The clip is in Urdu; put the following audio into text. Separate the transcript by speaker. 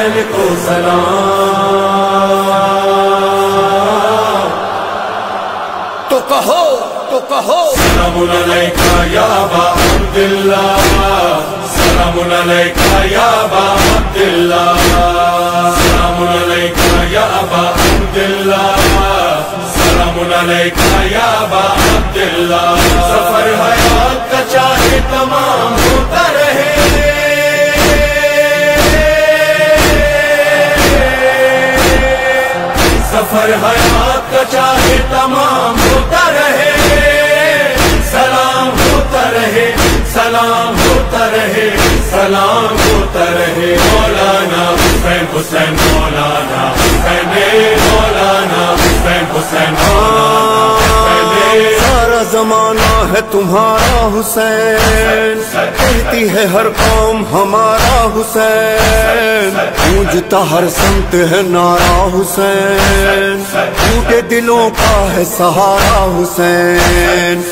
Speaker 1: حسین کو سلام،
Speaker 2: تو کہو
Speaker 1: سلام علیکہ یا ابا عبداللہ، سلام علیکہ یا ابا عبداللہ، سلام علیکہ یا ابا عبداللہ، سلام علیکہ یا ابا عبداللہ۔ سفر حیات کا چاہے تمام ہوتا رہے، سفر حیات کا چاہے تمام ہوتا رہے، سلام ہوتا رہے، سلام ہوتا رہے، سلام ہوتا رہے۔ مولانا حسین حسین مولانا حسین مولانا حسین حسین
Speaker 2: سارا زمانہ ہے تمہارا حسین، کہتی ہے ہر قوم ہمارا حسین، گونجتا ہر سمت ہے نعرہ حسین، ٹوٹے دلوں کا ہے سہارا حسین۔